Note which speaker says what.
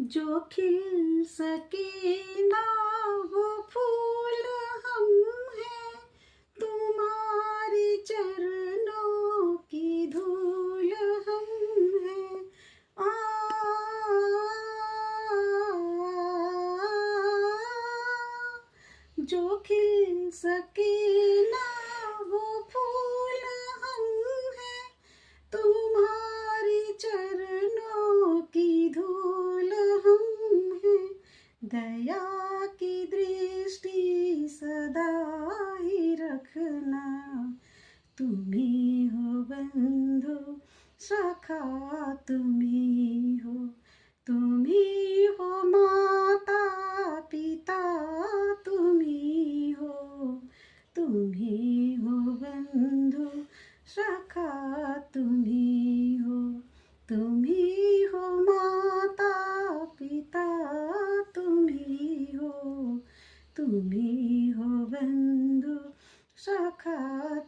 Speaker 1: जो खिल सके ना वो फूल हम हैं, तुम्हारे चरणों की धूल हम हैं। आ जो खिल सके ना वो फूल हम हैं, तुम्हारे चरणों की धूल हम हैं। दया की दृष्टि सदा ही रखना, तुम्ही हो बंधु सखा, तुम्ही हो, तुम्ही हो माता पिता, तुम्ही हो, तुम्ही हो बंधु सखा, तुम्ही हो, तुम्ही हो माता पिता, तुम्ही हो, तुम्ही हो बंधु सखा,